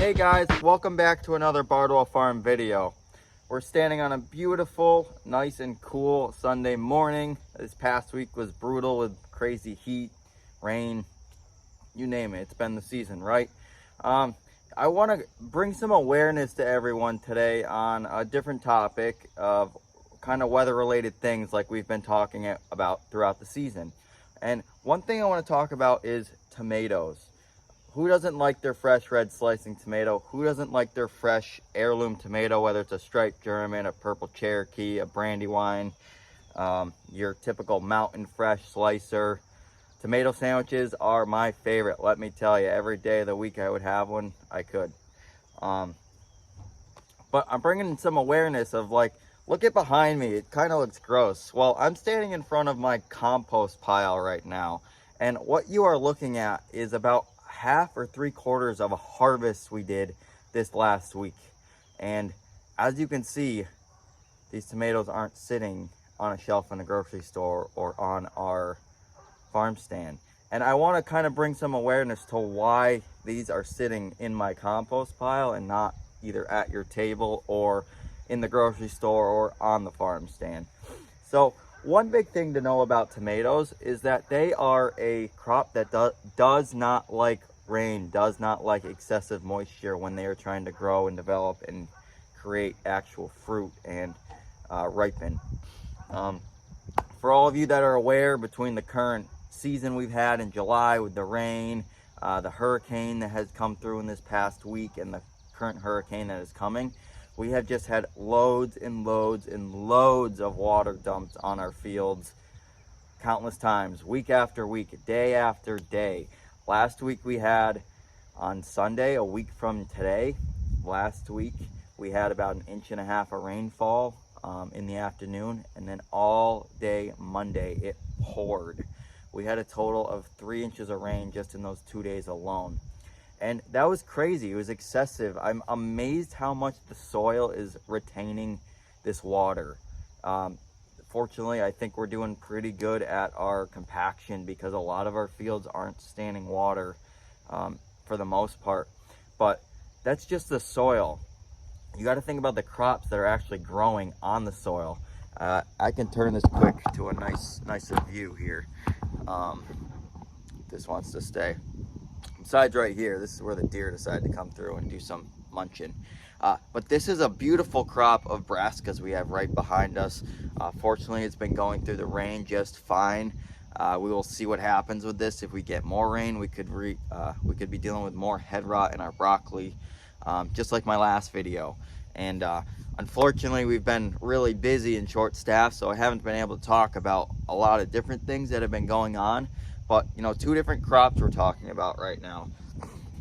Hey guys, welcome back to another Bardwell Farm video. We're standing on a beautiful, nice and cool Sunday morning. This past week was brutal with crazy heat, rain, you name it. It's been the season, right? I want to bring some awareness to everyone today on a different topic of kind of weather-related things like we've been talking about throughout the season. And one thing I want to talk about is tomatoes. Who doesn't like their fresh red slicing tomato? Who doesn't like their fresh heirloom tomato, whether it's a striped German, a purple Cherokee, a Brandywine, your typical mountain fresh slicer? Tomato sandwiches are my favorite, let me tell you. Every day of the week I would have one, I could. But I'm bringing some awareness of, like, look at behind me. It kind of looks gross. Well, I'm standing in front of my compost pile right now. And what you are looking at is about half or 3/4 of a harvest we did this last week. And as you can see, these tomatoes aren't sitting on a shelf in a grocery store or on our farm stand. And I want to kind of bring some awareness to why these are sitting in my compost pile and not either at your table or in the grocery store or on the farm stand. So one big thing to know about tomatoes is that they are a crop that does not like rain, does not like excessive moisture when they are trying to grow and develop and create actual fruit and ripen. For all of you that are aware, between the current season we've had in July with the rain, the hurricane that has come through in this past week, and the current hurricane that is coming, we have just had loads and loads and loads of water dumped on our fields countless times, week after week, day after day. Last week we had, on Sunday, a week from today, last week, we had about 1.5 inches of rainfall in the afternoon, and then all day Monday it poured. We had a total of 3 inches of rain just in those 2 days alone. And that was crazy. It was excessive. I'm amazed how much the soil is retaining this water. Fortunately, I think we're doing pretty good at our compaction because a lot of our fields aren't standing water for the most part. But that's just the soil. You got to think about the crops that are actually growing on the soil. I can turn this quick to a nicer view here. This wants to stay. Besides right here, this is where the deer decide to come through and do some munching. But this is a beautiful crop of brassicas we have right behind us. Fortunately, it's been going through the rain just fine. We will see what happens with this. If we get more rain, we could be dealing with more head rot in our broccoli, just like my last video. And unfortunately, we've been really busy and short-staffed, so I haven't been able to talk about a lot of different things that have been going on. But, you know, 2 different crops we're talking about right now.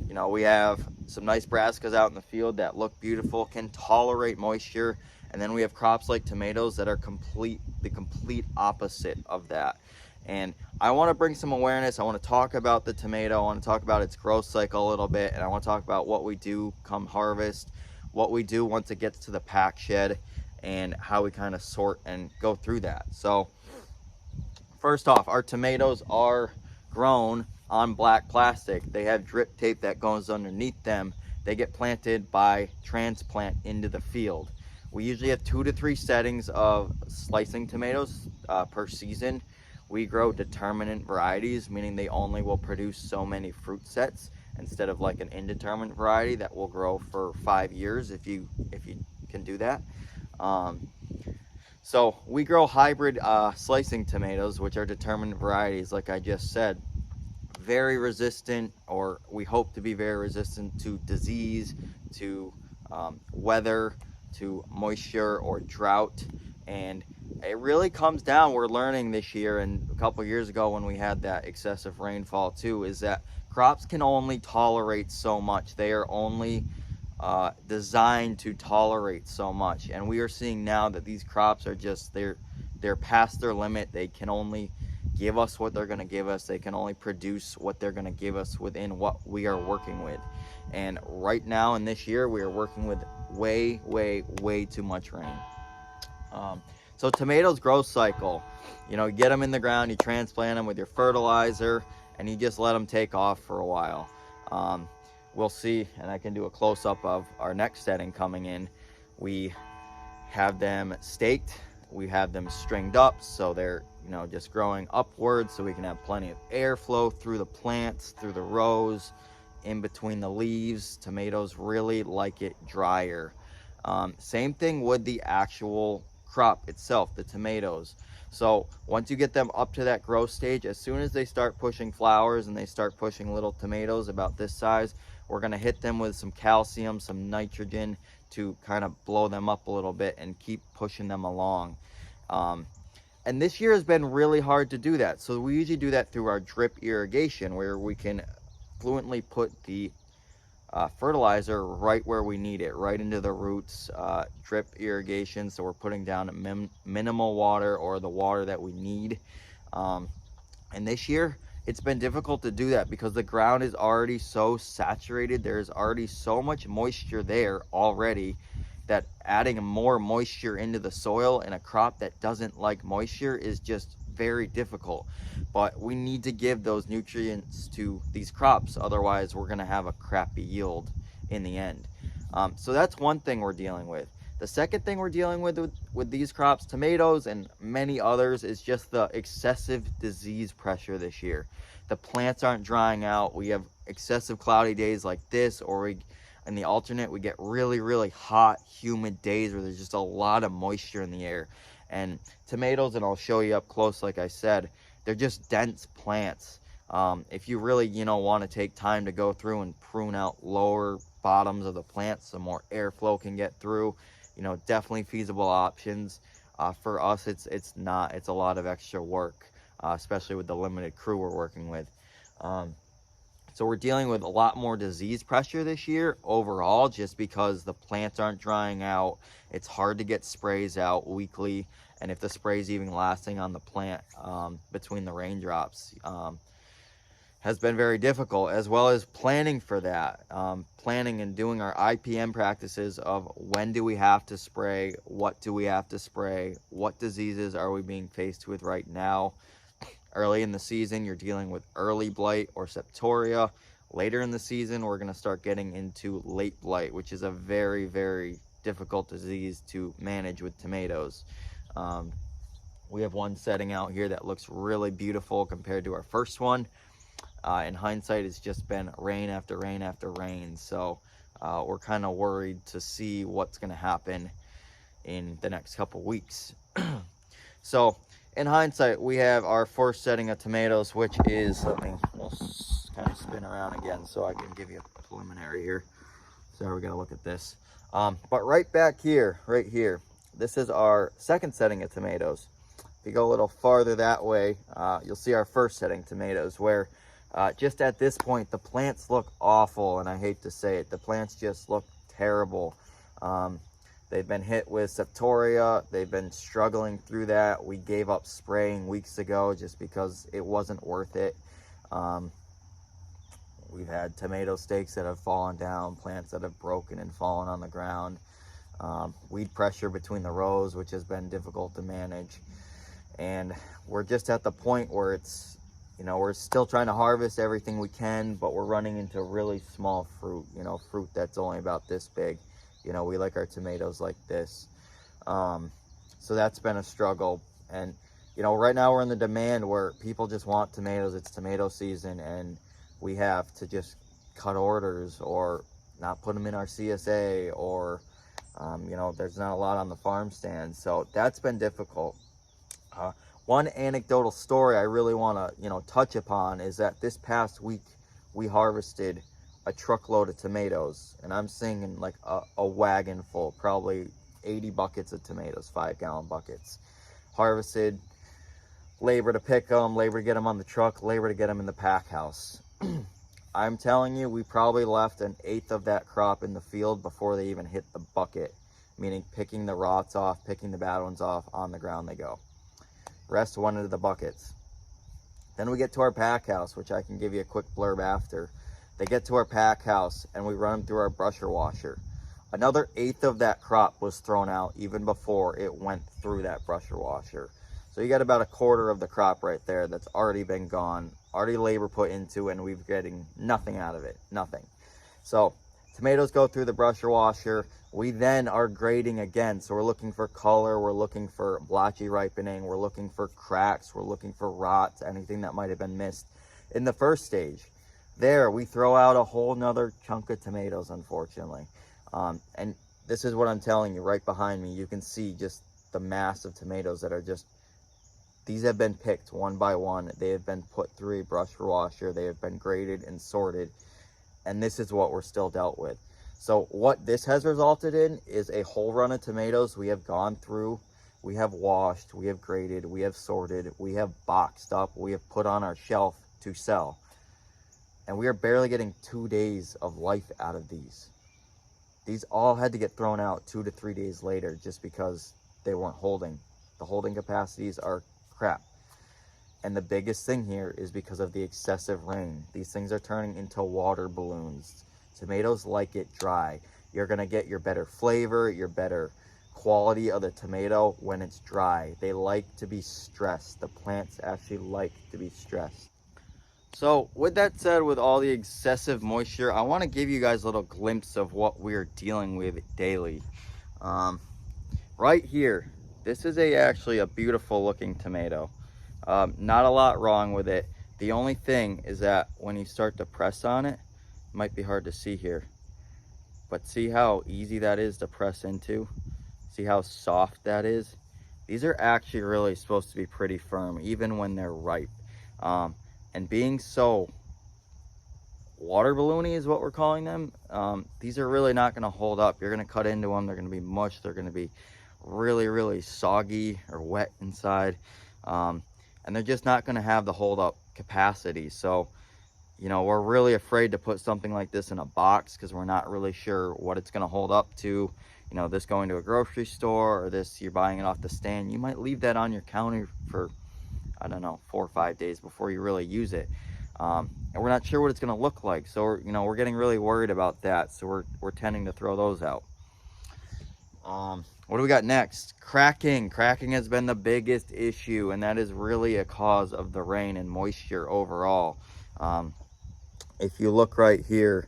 You know, we have some nice brassicas out in the field that look beautiful, can tolerate moisture. And then we have crops like tomatoes that are the complete opposite of that. And I want to bring some awareness. I want to talk about the tomato. I want to talk about its growth cycle a little bit. And I want to talk about what we do come harvest, what we do once it gets to the pack shed, and how we kind of sort and go through that. So first off, our tomatoes are grown on black plastic. They have drip tape that goes underneath them. They get planted by transplant into the field. We usually have 2 to 3 settings of slicing tomatoes per season. We grow determinate varieties, meaning they only will produce so many fruit sets instead of like an indeterminate variety that will grow for 5 years if you can do that. So we grow hybrid slicing tomatoes, which are determinate varieties, like I just said. Very resistant, or we hope to be very resistant to disease, to weather, to moisture or drought. And it really comes down, we're learning this year, and a couple of years ago when we had that excessive rainfall too, is that crops can only tolerate so much. They are only designed to tolerate so much. And we are seeing now that these crops are just, they're past their limit. They can only give us what they're going to give us. They can only produce what they're going to give us within what we are working with. And right now in this year, we are working with way too much rain. So tomatoes growth cycle, you know, you get them in the ground, you transplant them with your fertilizer, and you just let them take off for a while. we'll see, and I can do a close-up of our next setting coming in. We have them staked, we have them stringed up, so they're, you know, just growing upwards, so we can have plenty of airflow through the plants, through the rows, in between the leaves. Tomatoes really like it drier. Same thing with the actual crop itself, the tomatoes. So once you get them up to that growth stage, as soon as they start pushing flowers and they start pushing little tomatoes about this size, we're going to hit them with some calcium, some nitrogen, to kind of blow them up a little bit and keep pushing them along. And this year has been really hard to do that. So we usually do that through our drip irrigation, where we can fluently put the fertilizer right where we need it, right into the roots. Drip irrigation, so we're putting down minimal water, or the water that we need. And this year it's been difficult to do that because the ground is already so saturated. There's already so much moisture there already, that adding more moisture into the soil in a crop that doesn't like moisture is just very difficult. But we need to give those nutrients to these crops, otherwise we're going to have a crappy yield in the end. So that's one thing we're dealing with. The second thing we're dealing with these crops, tomatoes and many others, is just the excessive disease pressure this year. The plants aren't drying out. We have excessive cloudy days like this, or in the alternate, we get really, really hot, humid days where there's just a lot of moisture in the air. And tomatoes, and I'll show you up close, like I said, they're just dense plants. If you really, want to take time to go through and prune out lower bottoms of the plants so more airflow can get through, definitely feasible options. For us, it's not. It's a lot of extra work, especially with the limited crew we're working with. So we're dealing with a lot more disease pressure this year overall, just because the plants aren't drying out. It's hard to get sprays out weekly, and if the spray's even lasting on the plant between the raindrops, has been very difficult, as well as planning for that. Planning and doing our IPM practices of when do we have to spray, what do we have to spray, what diseases are we being faced with right now. Early in the season, you're dealing with early blight or septoria. Later in the season, we're going to start getting into late blight, which is a very, very difficult disease to manage with tomatoes. We have one setting out here that looks really beautiful compared to our first one. In hindsight, it's just been rain after rain after rain. So we're kind of worried to see what's going to happen in the next couple weeks. So in hindsight, we have our first setting of tomatoes, which is, we'll kind of spin around again so I can give you a preliminary here. So we're going to look at this. But right back here, right here, this is our second setting of tomatoes. If you go a little farther that way, you'll see our first setting tomatoes, where just at this point, the plants look awful, and I hate to say it. The plants just look terrible. They've been hit with septoria. They've been struggling through that. We gave up spraying weeks ago just because it wasn't worth it. We've had tomato stakes that have fallen down, plants that have broken and fallen on the ground. Weed pressure between the rows, which has been difficult to manage. And we're just at the point where it's, we're still trying to harvest everything we can, but we're running into really small fruit, fruit that's only about this big. We like our tomatoes like this. So that's been a struggle. And, right now we're in the demand where people just want tomatoes. It's tomato season, and we have to just cut orders or not put them in our CSA, or, there's not a lot on the farm stand. So that's been difficult. One anecdotal story I really want to, touch upon is that this past week we harvested a truckload of tomatoes, and I'm singing like a wagon full, probably 80 buckets of tomatoes, 5-gallon buckets. Harvested, labor to pick them, labor to get them on the truck, labor to get them in the pack house. I'm telling you, we probably left 1/8 of that crop in the field before they even hit the bucket, meaning picking the rots off, picking the bad ones off, on the ground they go. Rest went into the buckets. Then we get to our pack house, which I can give you a quick blurb after. They get to our pack house and we run them through our brusher washer. Another 1/8 of that crop was thrown out even before it went through that brusher washer. So you got about 1/4 of the crop right there that's already been gone, already labor put into, and we're getting nothing out of it, nothing. So tomatoes go through the brusher washer. We then are grading again. So we're looking for color, we're looking for blotchy ripening, we're looking for cracks, we're looking for rots, anything that might have been missed in the first stage. There, we throw out a whole nother chunk of tomatoes, unfortunately. And this is what I'm telling you, right behind me, you can see just the mass of tomatoes that are just, these have been picked one by one. They have been put through a brusher washer. They have been graded and sorted. And this is what we're still dealt with. So what this has resulted in is a whole run of tomatoes we have gone through, we have washed, we have graded, we have sorted, we have boxed up, we have put on our shelf to sell. And we are barely getting 2 days of life out of these. These all had to get thrown out 2 to 3 days later just because they weren't holding. The holding capacities are crap. And the biggest thing here is because of the excessive rain. These things are turning into water balloons. Tomatoes like it dry. You're gonna get your better flavor, your better quality of the tomato when it's dry. They like to be stressed. The plants actually like to be stressed. So with that said, with all the excessive moisture, I want to give you guys a little glimpse of what we're dealing with daily. Right here, this is actually a beautiful looking tomato. Not a lot wrong with it. The only thing is that when you start to press on it, it might be hard to see here, but see how easy that is to press into? See how soft that is? These are actually really supposed to be pretty firm, even when they're ripe. And being so water balloony is what we're calling them, these are really not going to hold up. You're going to cut into them, they're going to be mush, they're going to be really soggy or wet inside, and they're just not going to have the hold up capacity. So you know, we're really afraid to put something like this in a box because we're not really sure what it's going to hold up to. You know, this going to a grocery store or this you're buying it off the stand, you might leave that on your counter for, I don't know, 4 or 5 days before you really use it. And we're not sure what it's going to look like. So, we're getting really worried about that. So we're tending to throw those out. What do we got next? Cracking. Cracking has been the biggest issue, and that is really a cause of the rain and moisture overall. If you look right here,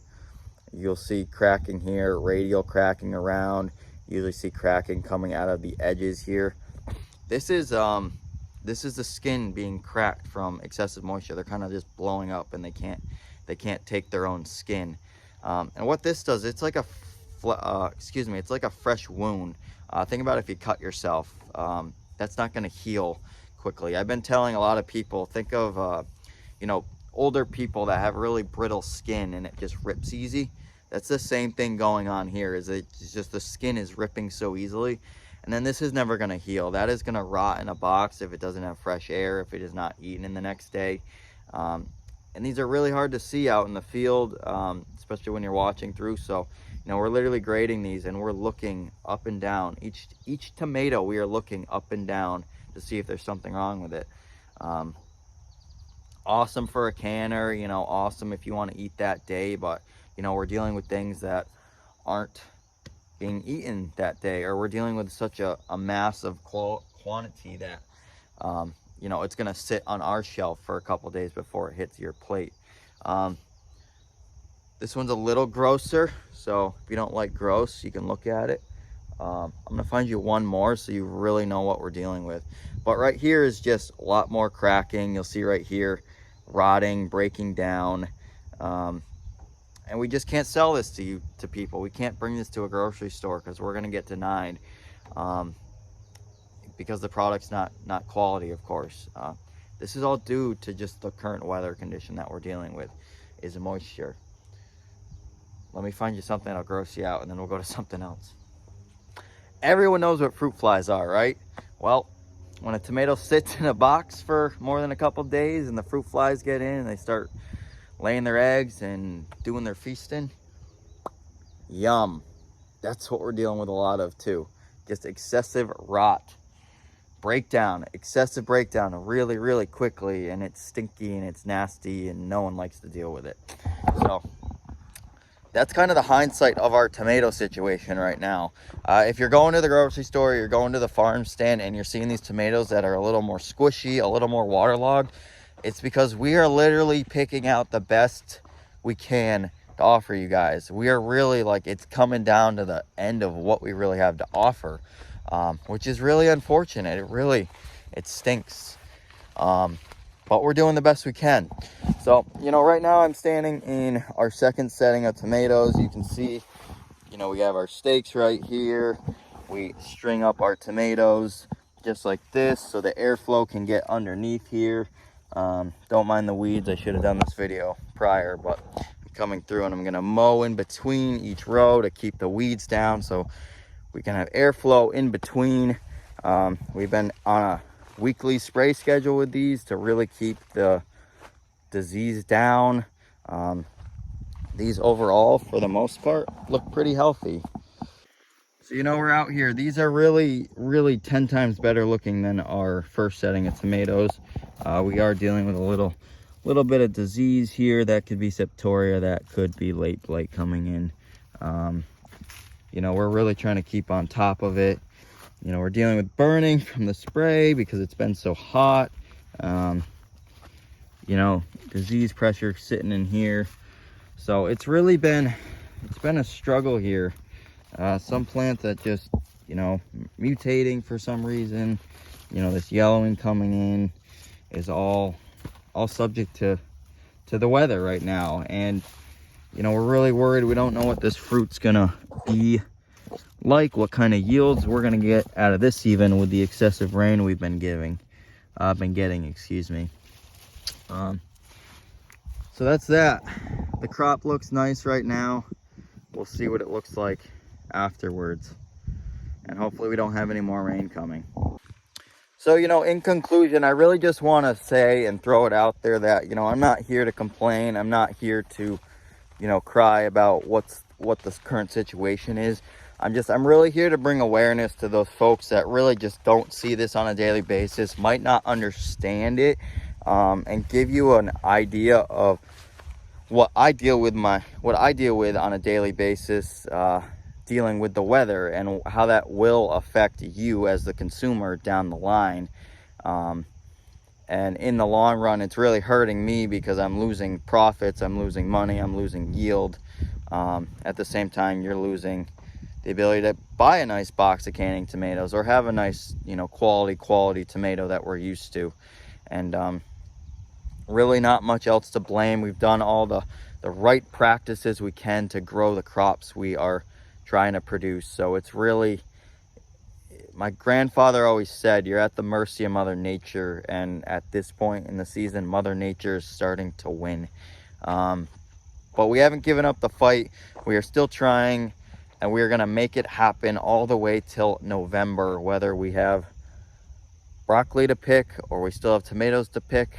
you'll see cracking here, radial cracking around. You usually see cracking coming out of the edges here. This is the skin being cracked from excessive moisture. They're kind of just blowing up, and they can't take their own skin. And what this does, it's like it's like a fresh wound. Think about if you cut yourself. That's not going to heal quickly. I've been telling a lot of people, think of older people that have really brittle skin and it just rips easy. That's the same thing going on here. It's just the skin is ripping so easily, and then this is never going to heal. That is going to rot in a box if it doesn't have fresh air, if it is not eaten in the next day. And these are really hard to see out in the field, especially when you're watching through. So we're literally grading these and we're looking up and down. Each tomato we are looking up and down to see if there's something wrong with it. Awesome for a canner, awesome if you want to eat that day, but we're dealing with things that aren't being eaten that day, or we're dealing with such a massive quantity that it's going to sit on our shelf for a couple days before it hits your plate. This one's a little grosser, so if you don't like gross, you can look at it. I'm going to find you one more so you really know what we're dealing with. But right here is just a lot more cracking. You'll see right here, rotting, breaking down. And we just can't sell this to people. We can't bring this to a grocery store because we're going to get denied because the product's not quality, of course. This is all due to just the current weather condition that we're dealing with, is moisture. Let me find you something that'll gross you out, and then we'll go to something else. Everyone knows what fruit flies are, right? Well, when a tomato sits in a box for more than a couple days and the fruit flies get in and they start laying their eggs and doing their feasting, yum. That's what we're dealing with a lot of too. Just excessive rot, excessive breakdown really quickly, and it's stinky and it's nasty and no one likes to deal with it. So that's kind of the hindsight of our tomato situation right now. If you're going to the grocery store, you're going to the farm stand, and you're seeing these tomatoes that are a little more squishy, a little more waterlogged, it's because we are literally picking out the best we can, to offer you guys. We are really like, it's coming down to the end of what we really have to offer, which is really unfortunate. It stinks. But we're doing the best we can. So, you know, right now I'm standing in our second setting of tomatoes. You can see, you know, we have our stakes right here. We string up our tomatoes just like this so the airflow can get underneath here. Don't mind the weeds. I should have done this video prior, but I'm coming through and I'm gonna mow in between each row to keep the weeds down so we can have airflow in between. We've been on a weekly spray schedule with these to really keep the disease down. These overall, for the most part, look pretty healthy. So, you know, we're out here. These are really 10 times better looking than our first setting of tomatoes. We are dealing with a little bit of disease here. That could be septoria, that could be late blight coming in. You know, we're really trying to keep on top of it. You know, we're dealing with burning from the spray because it's been so hot. You know, disease pressure sitting in here. So it's really been a struggle here. Some plants that just, you know, mutating for some reason. You know, this yellowing coming in is all subject to the weather right now. And, you know, we're really worried. We don't know what this fruit's gonna be like, what kind of yields we're gonna get out of this, even with the excessive rain we've been getting, excuse me. So that's that. The crop looks nice right now. We'll see what it looks like afterwards, and hopefully we don't have any more rain coming. So, you know, in conclusion, I really just want to say and throw it out there that, you know, I'm not here to complain. I'm not here to, you know, cry about what this current situation is. I'm really here to bring awareness to those folks that really just don't see this on a daily basis, might not understand it, and give you an idea of what I deal with on a daily basis, dealing with the weather and how that will affect you as the consumer down the line. And in the long run, it's really hurting me because I'm losing profits, I'm losing money, I'm losing yield. At the same time, you're losing the ability to buy a nice box of canning tomatoes or have a nice, you know, quality tomato that we're used to. And really not much else to blame. We've done all the right practices we can to grow the crops we are trying to produce. So it's really, my grandfather always said, you're at the mercy of Mother Nature, and at this point in the season, Mother Nature is starting to win. But we haven't given up the fight. We are still trying, and we are going to make it happen all the way till November, whether we have broccoli to pick or we still have tomatoes to pick,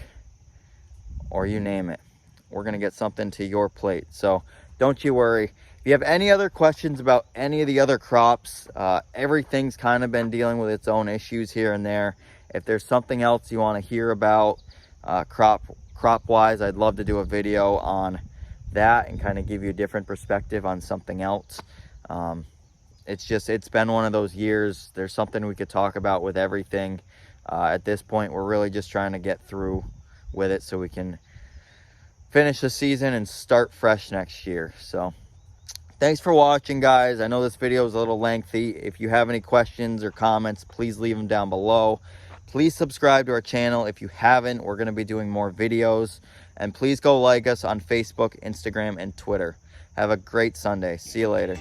or you name it. We're going to get something to your plate. So don't you worry. If you have any other questions about any of the other crops, everything's kind of been dealing with its own issues here and there. If there's something else you want to hear about crop wise, I'd love to do a video on that and kind of give you a different perspective on something else. It's been one of those years. There's something we could talk about with everything. At this point, we're really just trying to get through with it so we can finish the season and start fresh next year. So thanks for watching, guys. I know this video is a little lengthy. If you have any questions or comments, please leave them down below. Please subscribe to our channel if you haven't. We're going to be doing more videos. And please go like us on Facebook, Instagram, and Twitter. Have a great Sunday. See you later.